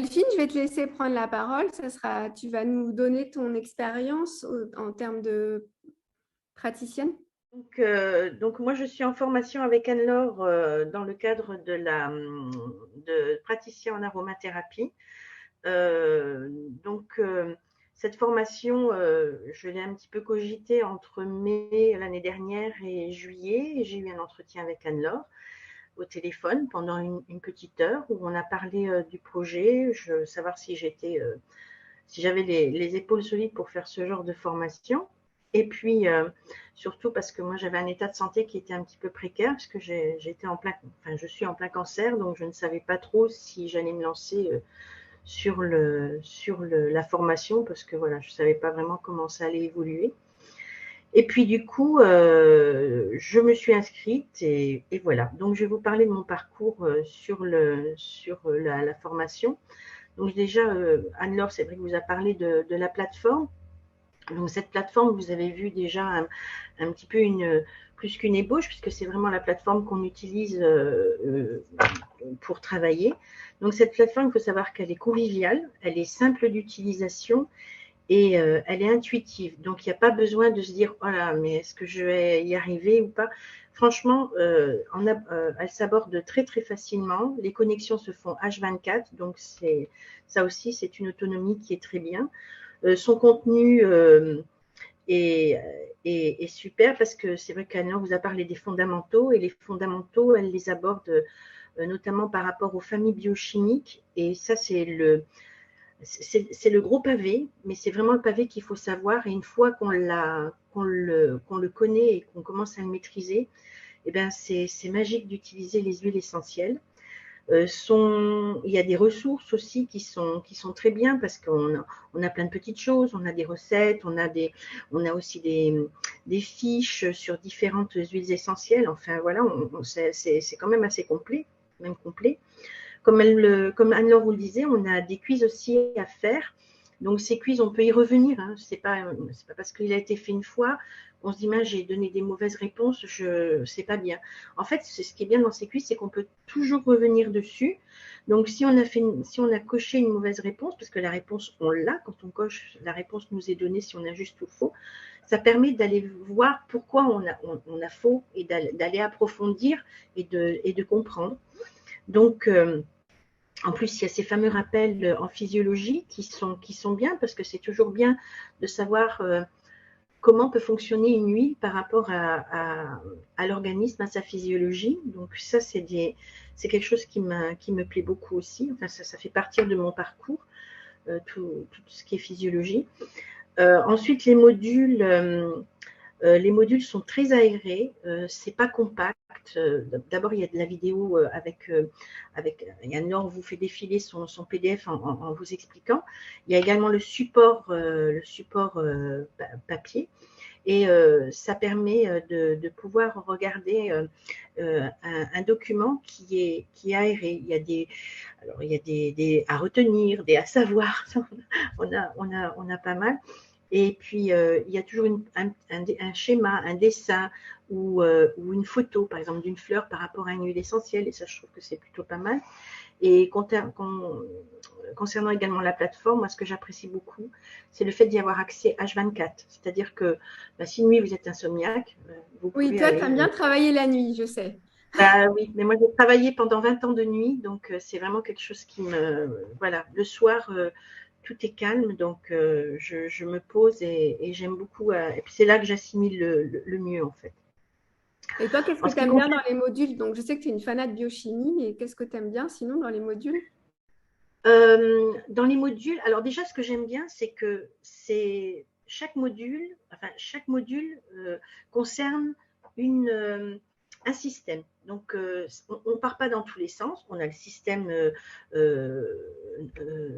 Delphine, je vais te laisser prendre la parole. Tu vas nous donner ton expérience en termes de praticienne. Donc moi, je suis en formation avec Anne-Laure dans le cadre de praticien en aromathérapie. Donc, cette formation, je l'ai un petit peu cogitée entre mai l'année dernière et juillet. Et j'ai eu un entretien avec Anne-Laure au téléphone pendant une petite heure où on a parlé du projet, savoir si j'avais les épaules solides pour faire ce genre de formation. Et puis, surtout parce que moi, j'avais un état de santé qui était un petit peu précaire, parce que je suis en plein cancer, donc je ne savais pas trop si j'allais me lancer la formation, parce que voilà, je ne savais pas vraiment comment ça allait évoluer. Et puis du coup, je me suis inscrite et voilà. Donc je vais vous parler de mon parcours sur la formation. Donc déjà, Anne-Laure, c'est vrai que vous a parlé de la plateforme. Donc cette plateforme, vous avez vu déjà un petit peu plus qu'une ébauche, puisque c'est vraiment la plateforme qu'on utilise pour travailler. Donc cette plateforme, il faut savoir qu'elle est conviviale, elle est simple d'utilisation et elle est intuitive. Donc il n'y a pas besoin de se dire oh là, mais est-ce que je vais y arriver ou pas. Franchement, elle s'aborde très très facilement. Les connexions se font H24, donc ça aussi c'est une autonomie qui est très bien. Son contenu est super, parce que c'est vrai qu'Anne vous a parlé des fondamentaux, et les fondamentaux, elle les aborde notamment par rapport aux familles biochimiques, et ça c'est le gros pavé, mais c'est vraiment le pavé qu'il faut savoir, et une fois qu'on le connaît et qu'on commence à le maîtriser, eh ben c'est magique d'utiliser les huiles essentielles. Il y a des ressources aussi qui sont très bien, parce qu'on a plein de petites choses, on a des recettes, on a aussi des fiches sur différentes huiles essentielles. Enfin voilà, c'est quand même assez complet, même complet. Comme Anne-Laure vous le disait, on a des quiz aussi à faire. Donc ces quiz, on peut y revenir. Hein. C'est pas parce qu'il a été fait une fois qu'on se dit mince, j'ai donné des mauvaises réponses, c'est pas bien. En fait, ce qui est bien dans ces quiz, c'est qu'on peut toujours revenir dessus. Donc si on a coché une mauvaise réponse, parce que la réponse on l'a, quand on coche, la réponse nous est donnée si on a juste ou faux. Ça permet d'aller voir pourquoi on a faux, et d'aller approfondir et de comprendre. Donc, en plus, il y a ces fameux rappels en physiologie qui sont bien, parce que c'est toujours bien de savoir comment peut fonctionner une huile par rapport à l'organisme, à sa physiologie. Donc ça, c'est quelque chose qui me plaît beaucoup aussi. Enfin, ça fait partie de mon parcours, tout ce qui est physiologie. Ensuite, les modules sont très aérés, c'est pas compact. D'abord, il y a de la vidéo avec Anne-Laure vous fait défiler son PDF en vous expliquant. Il y a également le support papier, et ça permet de pouvoir regarder un document qui est aéré. Il y a des à retenir, des à savoir. On a pas mal. Et puis, il y a toujours un schéma, un dessin ou une photo, par exemple, d'une fleur par rapport à une huile essentielle. Et ça, je trouve que c'est plutôt pas mal. Et concernant également la plateforme, moi, ce que j'apprécie beaucoup, c'est le fait d'y avoir accès H24. C'est-à-dire que si une nuit, vous êtes insomniaque, vous Oui, pouvez toi, tu aimes aller… bien travailler la nuit, je sais. Bah oui, mais moi, j'ai travaillé pendant 20 ans de nuit, donc c'est vraiment quelque chose qui me… Voilà, le soir… tout est calme, donc je me pose et j'aime beaucoup. Et puis c'est là que j'assimile le mieux, en fait. Et toi, qu'est-ce que En ce tu qui aimes bien concerne dans les modules? Donc, je sais que tu es une fanat de biochimie, mais qu'est-ce que tu aimes bien sinon dans les modules? dans les modules, alors déjà, ce que j'aime bien, c'est que chaque module concerne un système. Donc, on ne part pas dans tous les sens. On a le système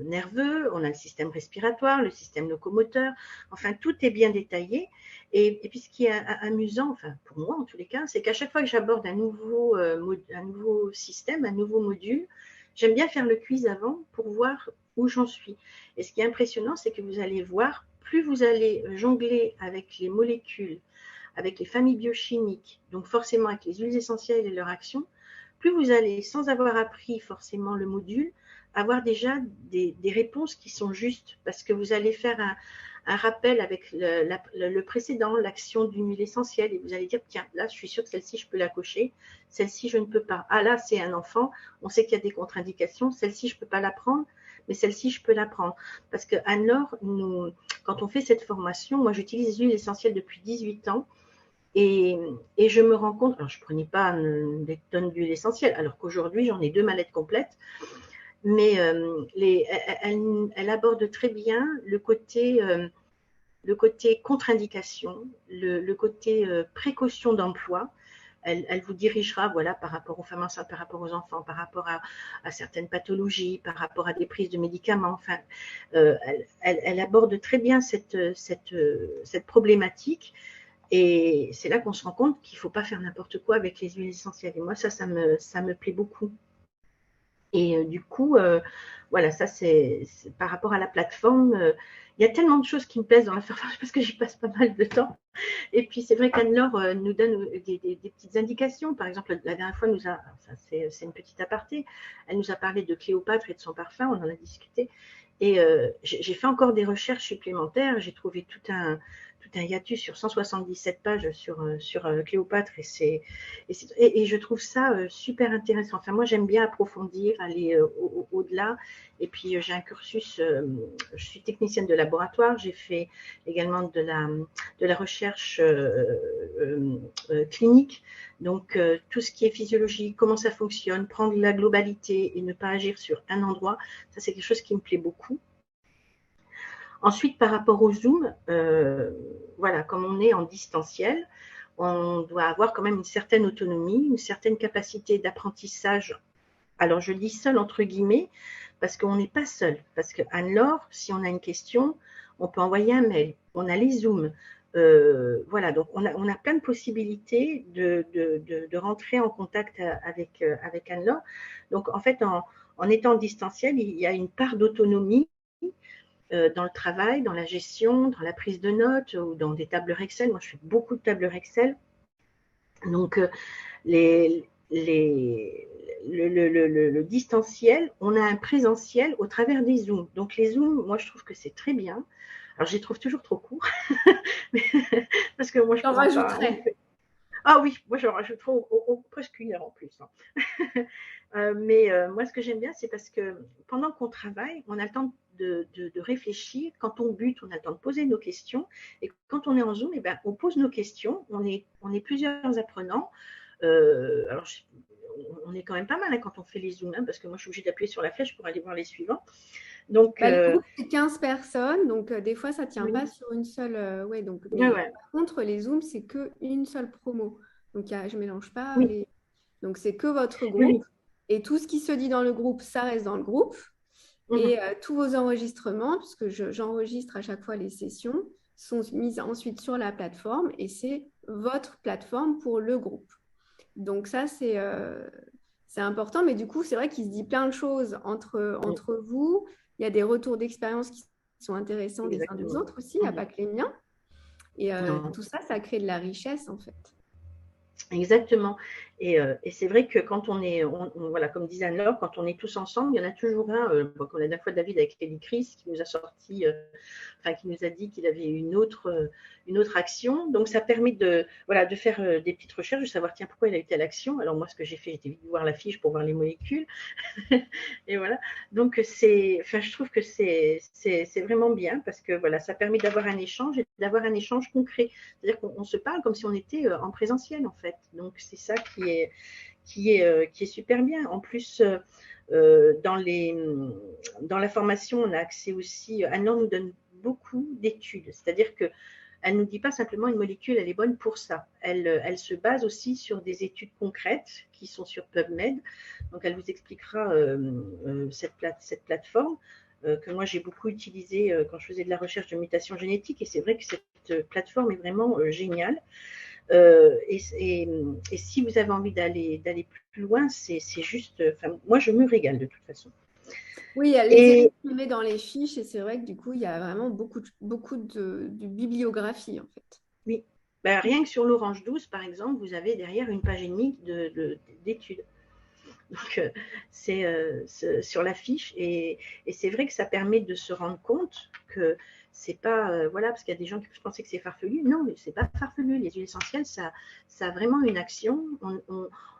nerveux, on a le système respiratoire, le système locomoteur. Enfin, tout est bien détaillé. Et puis, ce qui est amusant, enfin, pour moi en tous les cas, c'est qu'à chaque fois que j'aborde un nouveau système, un nouveau module, j'aime bien faire le quiz avant pour voir où j'en suis. Et ce qui est impressionnant, c'est que vous allez voir, plus vous allez jongler avec les molécules, avec les familles biochimiques, donc forcément avec les huiles essentielles et leur action, plus vous allez, sans avoir appris forcément le module, avoir déjà des réponses qui sont justes, parce que vous allez faire un rappel avec le précédent, l'action d'une huile essentielle, et vous allez dire, tiens, là, je suis sûre que celle-ci, je peux la cocher, celle-ci, je ne peux pas. Ah là, c'est un enfant, on sait qu'il y a des contre-indications, celle-ci, je ne peux pas la prendre, mais celle-ci, je peux la prendre. Parce que Anne-Laure, quand on fait cette formation, moi, j'utilise les huiles essentielles depuis 18 ans, et je me rends compte, alors je ne prenais pas des tonnes d'huile essentielle, alors qu'aujourd'hui, j'en ai 2 mallettes complètes, mais elle aborde très bien le côté contre-indication, le côté précaution d'emploi. Elle vous dirigera, voilà, par rapport aux femmes enceintes, par rapport aux enfants, par rapport à certaines pathologies, par rapport à des prises de médicaments. Enfin, elle aborde très bien cette problématique. Et c'est là qu'on se rend compte qu'il ne faut pas faire n'importe quoi avec les huiles essentielles. Et moi, ça me plaît beaucoup. Et du coup, voilà, ça c'est par rapport à la plateforme. Il y a tellement de choses qui me plaisent dans la formation parce que j'y passe pas mal de temps. Et puis c'est vrai qu'Anne-Laure nous donne des petites indications. Par exemple, la dernière fois, c'est une petite aparté, elle nous a parlé de Cléopâtre et de son parfum, on en a discuté. Et j'ai fait encore des recherches supplémentaires. J'ai trouvé tout un hiatus sur 177 pages sur Cléopâtre et je trouve ça super intéressant. Enfin, moi, j'aime bien approfondir, aller au-delà. Et puis, j'ai un cursus, je suis technicienne de laboratoire. J'ai fait également de la recherche clinique. Donc, tout ce qui est physiologie, comment ça fonctionne, prendre la globalité et ne pas agir sur un endroit, ça, c'est quelque chose qui me plaît beaucoup. Ensuite, par rapport au Zoom, voilà, comme on est en distanciel, on doit avoir quand même une certaine autonomie, une certaine capacité d'apprentissage. Alors, je dis seul entre guillemets, parce qu'on n'est pas seul. Parce que Anne-Laure, si on a une question, on peut envoyer un mail. On a les Zooms. Voilà, donc on a plein de possibilités de rentrer en contact avec Anne-Laure. Donc, en fait, en étant en distanciel, il y a une part d'autonomie dans le travail, dans la gestion, dans la prise de notes ou dans des tableurs Excel. Moi, je fais beaucoup de tableurs Excel. Donc, le distanciel, on a un présentiel au travers des Zooms. Donc, les Zooms, moi, je trouve que c'est très bien. Alors, je les trouve toujours trop courts. Parce que moi, je J'en présente pas. rajouterais. Ah oui, moi, j'en rajouterais presque 1 heure en plus. Mais moi, ce que j'aime bien, c'est parce que pendant qu'on travaille, on a le temps de réfléchir. Quand on bute, on a le temps de poser nos questions. Et quand on est en Zoom, eh ben, on pose nos questions. On est plusieurs apprenants. Alors, on est quand même pas mal hein, quand on fait les Zooms, hein, parce que moi, je suis obligée d'appuyer sur la flèche pour aller voir les suivants. Donc, Le groupe, c'est 15 personnes, donc des fois, ça ne tient oui, pas sur une seule. Ouais, donc, ouais, mais ouais, par contre, les Zooms, c'est qu'une seule promo. Donc, je ne mélange pas oui, les. Donc, c'est que votre oui, groupe. oui. Et tout ce qui se dit dans le groupe, ça reste dans le groupe. Mhm. Et tous vos enregistrements, puisque j'enregistre à chaque fois les sessions, sont mis ensuite sur la plateforme et c'est votre plateforme pour le groupe. Donc ça, c'est important, mais du coup, c'est vrai qu'il se dit plein de choses Oui, entre vous. Il y a des retours d'expérience qui sont intéressants des uns des exactement. autres aussi, il n'y a Mhm. pas que les miens. Et Non. tout ça, ça crée de la richesse en fait. Exactement. Et c'est vrai que quand on est, voilà, comme disait Anne-Laure, quand on est tous ensemble, il y en a toujours un, comme la dernière fois David avec Kelly Chris, qui nous a sorti, enfin, qui nous a dit qu'il avait une autre action. Donc, ça permet voilà, de faire des petites recherches, de savoir, tiens, pourquoi il a eu telle action. Alors, moi, ce que j'ai fait, j'étais vite voir la fiche pour voir les molécules. Et voilà. Donc, enfin, je trouve que c'est vraiment bien parce que voilà, ça permet d'avoir un échange et d'avoir un échange concret. C'est-à-dire qu'on se parle comme si on était en présentiel, en fait. Donc, c'est ça qui est super bien. En plus, dans la formation, on a accès aussi. Anne-Laure nous donne beaucoup d'études. C'est-à-dire que elle ne nous dit pas simplement une molécule, elle est bonne pour ça. Elle se base aussi sur des études concrètes qui sont sur PubMed. Donc, elle vous expliquera cette plateforme que moi j'ai beaucoup utilisée quand je faisais de la recherche de mutations génétiques. Et c'est vrai que cette plateforme est vraiment géniale. Et si vous avez envie d'aller plus loin, c'est juste. Moi, je me régale de toute façon. Oui, il y a les Et éléments que met dans les fiches et c'est vrai que du coup, il y a vraiment beaucoup de bibliographie en fait. oui, rien que sur l'Orange 12, par exemple, vous avez derrière une page et demie d'études. Donc, c'est sur la fiche. Et c'est vrai que ça permet de se rendre compte que c'est pas, voilà, parce qu'il y a des gens qui pensaient que c'est farfelu. Non, mais c'est pas farfelu. Les huiles essentielles, ça a vraiment une action.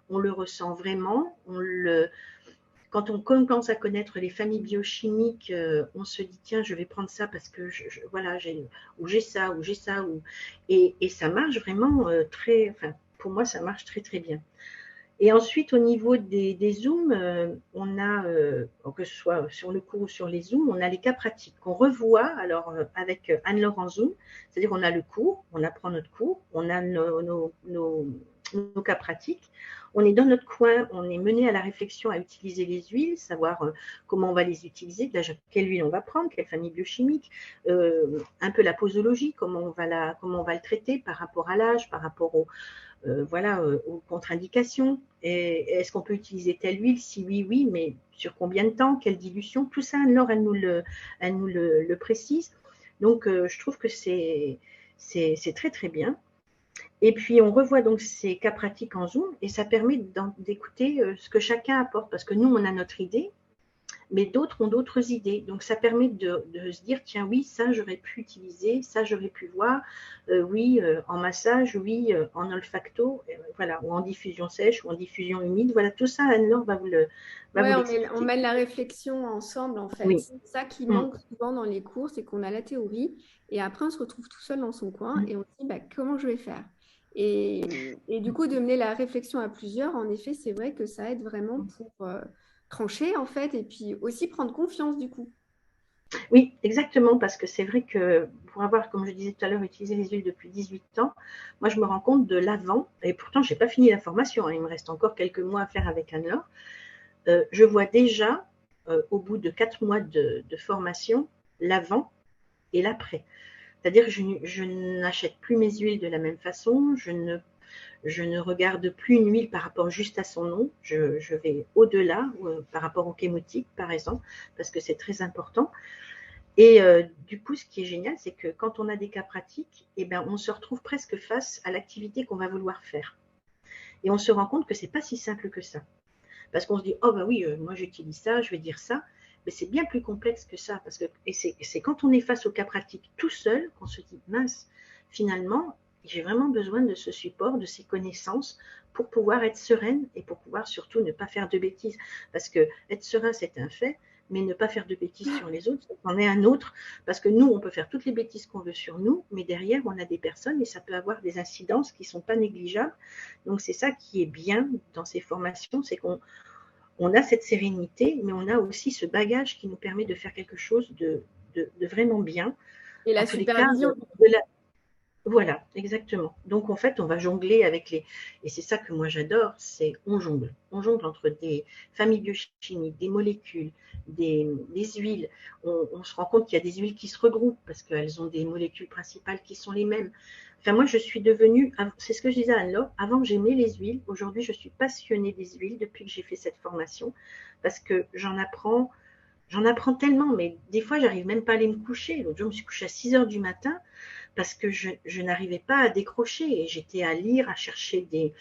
On le ressent vraiment. Quand on commence à connaître les familles biochimiques, on se dit tiens, je vais prendre ça parce que voilà, j'ai ça, ou j'ai ça, et ça marche vraiment très. Enfin, pour moi, ça marche très très bien. Et ensuite, au niveau des zooms, on a, que ce soit sur le cours ou sur les zooms, on a les cas pratiques qu'on revoit alors avec Anne-Laure en zoom. C'est-à-dire on a le cours, on apprend notre cours, on a nos cas pratiques. On est dans notre coin, on est mené à la réflexion à utiliser les huiles, savoir comment on va les utiliser, déjà quelle huile on va prendre, quelle famille biochimique, un peu la posologie, comment on va le traiter par rapport à l'âge, par rapport aux contre-indications. Est-ce qu'on peut utiliser telle huile? Si oui, oui, mais sur combien de temps? Quelle dilution? Tout ça, Anne-Laure, elle nous le précise. Donc, je trouve que c'est très, très bien. Et puis, on revoit donc ces cas pratiques en Zoom et ça permet d'écouter ce que chacun apporte parce que nous, on a notre idée, mais d'autres ont d'autres idées. Donc, ça permet de se dire, tiens, oui, ça, j'aurais pu utiliser, ça, j'aurais pu voir, oui, en massage, oui, en olfacto, voilà, ou en diffusion sèche, ou en diffusion humide. Voilà, tout ça, Anne-Laure va Ouais, vous on l'expliquer. mène la réflexion ensemble, en fait. Oui. C'est ça qui Mm. manque souvent dans les cours, c'est qu'on a la théorie et après on se retrouve tout seul dans son coin et on se dit bah, comment je vais faire. Et du coup, de mener la réflexion à plusieurs, en effet, c'est vrai que ça aide vraiment pour trancher, en fait, et puis aussi prendre confiance, du coup. Oui, exactement, parce que c'est vrai que pour avoir, comme je disais tout à l'heure, utilisé les huiles depuis 18 ans, moi, je me rends compte de l'avant, et pourtant, je n'ai pas fini la formation, hein, il me reste encore quelques mois à faire avec Anne-Laure. Je vois déjà, au bout de 4 mois de formation, l'avant et l'après. C'est-à-dire que je n'achète plus mes huiles de la même façon, je ne regarde plus une huile par rapport juste à son nom, je vais au-delà, par rapport au chémotype, par exemple, parce que c'est très important. Et du coup, ce qui est génial, c'est que quand on a des cas pratiques, eh ben, on se retrouve presque face à l'activité qu'on va vouloir faire. Et on se rend compte que ce n'est pas si simple que ça. Parce qu'on se dit, oh bah oui, moi j'utilise ça, je vais dire ça. Mais c'est bien plus complexe que ça. Et c'est quand on est face au cas pratique tout seul qu'on se dit, mince, finalement, j'ai vraiment besoin de ce support, de ces connaissances pour pouvoir être sereine et pour pouvoir surtout ne pas faire de bêtises. Parce que être serein, c'est un fait, mais ne pas faire de bêtises sur les autres, c'en est un autre. Parce que nous, on peut faire toutes les bêtises qu'on veut sur nous, mais derrière, on a des personnes et ça peut avoir des incidences qui ne sont pas négligeables. Donc, c'est ça qui est bien dans ces formations, c'est qu'on a cette sérénité, mais on a aussi ce bagage qui nous permet de faire quelque chose de vraiment bien. Et En la tous les cas, supervision. voilà, exactement. Donc en fait, on va jongler avec les. Et c'est ça que moi j'adore, c'est on jongle. On jongle entre des familles biochimiques, des molécules, des huiles. On se rend compte qu'il y a des huiles qui se regroupent parce qu'elles ont des molécules principales qui sont les mêmes. Enfin, moi, je suis devenue, c'est ce que je disais à Anne-Laure, avant j'aimais les huiles, aujourd'hui je suis passionnée des huiles depuis que j'ai fait cette formation parce que j'en apprends tellement, mais des fois j'arrive même pas à aller me coucher. L'autre jour, je me suis couchée à 6 heures du matin parce que je n'arrivais pas à décrocher et j'étais à lire, à chercher des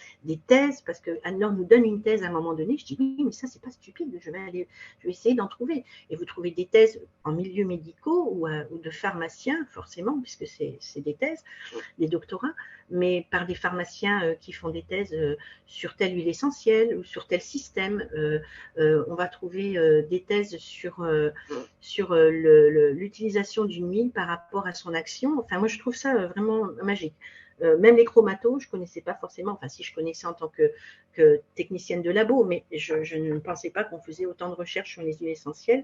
thèses parce que Anne-Laure nous donne une thèse à un moment donné. Je dis oui, mais ça c'est pas stupide, je vais essayer d'en trouver. Et vous trouvez des thèses en milieu médicaux ou de pharmaciens forcément puisque c'est des thèses, des doctorats, mais par des pharmaciens qui font des thèses sur telle huile essentielle ou sur tel système. On va trouver des thèses sur l'utilisation d'une huile par rapport à son action. Enfin, moi, je trouve ça vraiment magique. Même les chromatos, je ne connaissais pas forcément, enfin si je connaissais en tant que technicienne de labo, mais je ne pensais pas qu'on faisait autant de recherches sur les huiles essentielles.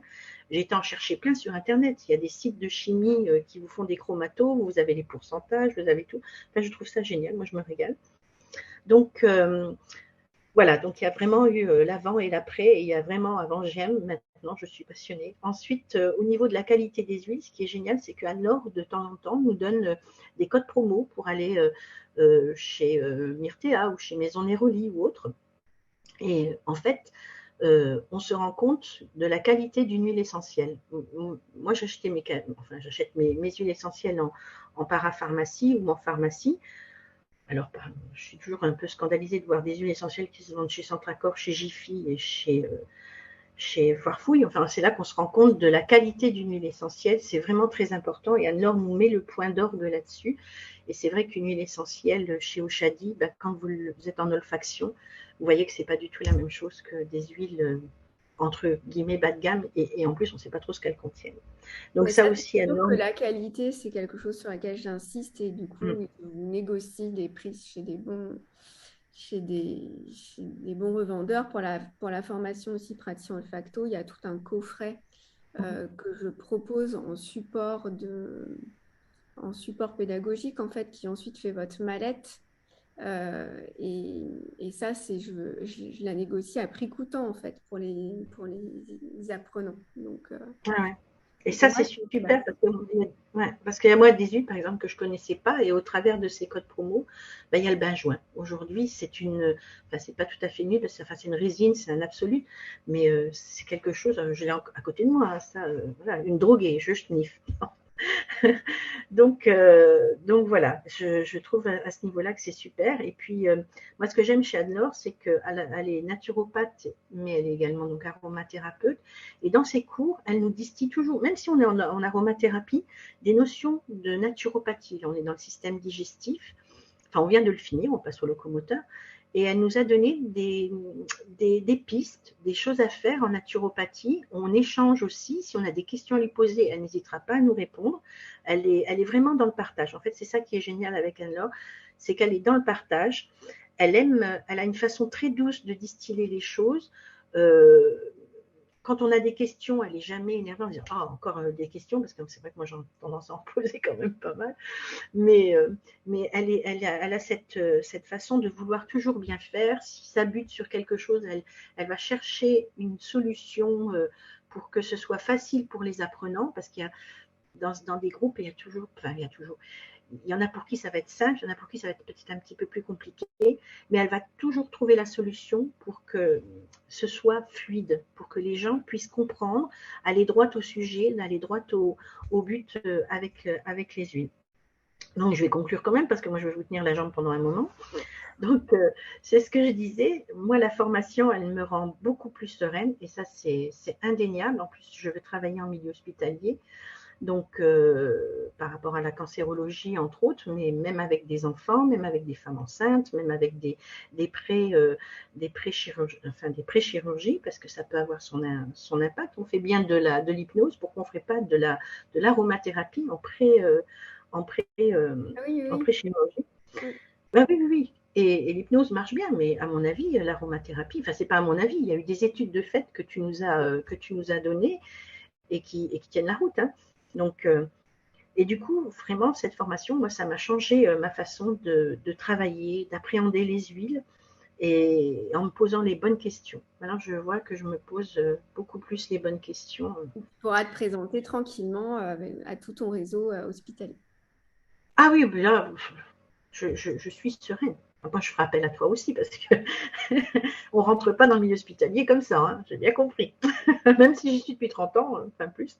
J'ai été en chercher plein sur Internet. Il y a des sites de chimie qui vous font des chromatos, vous avez les pourcentages, vous avez tout. Enfin, je trouve ça génial, moi je me régale. Donc, voilà, donc il y a vraiment eu l'avant et l'après, et il y a vraiment avant j'aime, maintenant je suis passionnée. Ensuite, au niveau de la qualité des huiles, ce qui est génial, c'est qu'Anne-Laure, de temps en temps, nous donne des codes promo pour aller chez Myrtea ou chez Maison Neroli ou autre. Et en fait, on se rend compte de la qualité d'une huile essentielle. Moi, j'achète mes huiles essentielles en parapharmacie ou en pharmacie. Alors, je suis toujours un peu scandalisée de voir des huiles essentielles qui se vendent chez Centracor, chez Jiffy et chez Farfouille. Enfin, c'est là qu'on se rend compte de la qualité d'une huile essentielle. C'est vraiment très important et Anne-Laure nous met le point d'orgue là-dessus. Et c'est vrai qu'une huile essentielle chez Oshadi, quand vous êtes en olfaction, vous voyez que ce n'est pas du tout la même chose que des huiles entre guillemets bas de gamme et en plus on ne sait pas trop ce qu'elles contiennent. Donc Mais ça ça, aussi, c'est sûr que Anne-Laure. la qualité, c'est quelque chose sur lequel j'insiste et du coup, ils négocient des prix chez des bons revendeurs. Pour la formation aussi praticien olfacto, il y a tout un coffret que je propose en support pédagogique, en fait, qui ensuite fait votre mallette. Et ça, je la négocie à prix coûtant, en fait, pour les apprenants. Donc, Ouais. Et pour ça, moi, c'est super parce qu'il y a moi des huiles, par exemple, que je ne connaissais pas et au travers de ces codes promo, il y a le benjoin. Aujourd'hui, c'est pas tout à fait nul, c'est une résine, c'est un absolu, mais c'est quelque chose, je l'ai à côté de moi, ça, voilà, une droguée, je sniffe. donc voilà, je trouve à ce niveau-là que c'est super. Et puis, moi, ce que j'aime chez Anne-Laure, c'est qu'elle est naturopathe, mais elle est également donc aromathérapeute. Et dans ses cours, elle nous distille toujours, même si on est en aromathérapie, des notions de naturopathie. Là, on est dans le système digestif. Enfin, on vient de le finir, on passe au locomoteur. Et elle nous a donné des pistes, des choses à faire en naturopathie. On échange aussi. Si on a des questions à lui poser, elle n'hésitera pas à nous répondre. Elle est vraiment dans le partage. En fait, c'est ça qui est génial avec Anne-Laure, c'est qu'elle est dans le partage. Elle a une façon très douce de distiller les choses. Quand on a des questions, elle n'est jamais énervée en disant « Ah, encore des questions », parce que c'est vrai que moi, j'ai tendance à en poser quand même pas mal. Mais elle a cette façon de vouloir toujours bien faire. Si ça bute sur quelque chose, elle va chercher une solution pour que ce soit facile pour les apprenants, parce qu'il y a dans des groupes, il y en a pour qui ça va être simple, il y en a pour qui ça va être peut-être un petit peu plus compliqué, mais elle va toujours trouver la solution pour que ce soit fluide, pour que les gens puissent comprendre, aller droit au sujet, aller droit au but avec les huiles. Donc, je vais conclure quand même parce que moi, je vais vous tenir la jambe pendant un moment. Donc, c'est ce que je disais. Moi, la formation, elle me rend beaucoup plus sereine et ça, c'est indéniable. En plus, je veux travailler en milieu hospitalier. Donc, par rapport à la cancérologie, entre autres, mais même avec des enfants, même avec des femmes enceintes, même avec des pré-chirurgies, parce que ça peut avoir son impact. On fait bien de l'hypnose, pourquoi on ne ferait pas de l'aromathérapie en pré-chirurgie? oui. Oui. Et l'hypnose marche bien, mais à mon avis, l'aromathérapie, enfin, c'est pas à mon avis, il y a eu des études de fait que tu nous as données et qui tiennent la route. Hein. Donc, et du coup, vraiment, cette formation, moi, ça m'a changé ma façon de travailler, d'appréhender les huiles et en me posant les bonnes questions. Maintenant, je vois que je me pose beaucoup plus les bonnes questions. Tu pourras te présenter tranquillement à tout ton réseau hospitalier. Ah oui, là, je suis sereine. Moi, je ferai appel à toi aussi parce que on rentre pas dans le milieu hospitalier comme ça, hein, j'ai bien compris. Même si j'y suis depuis 30 ans, enfin plus.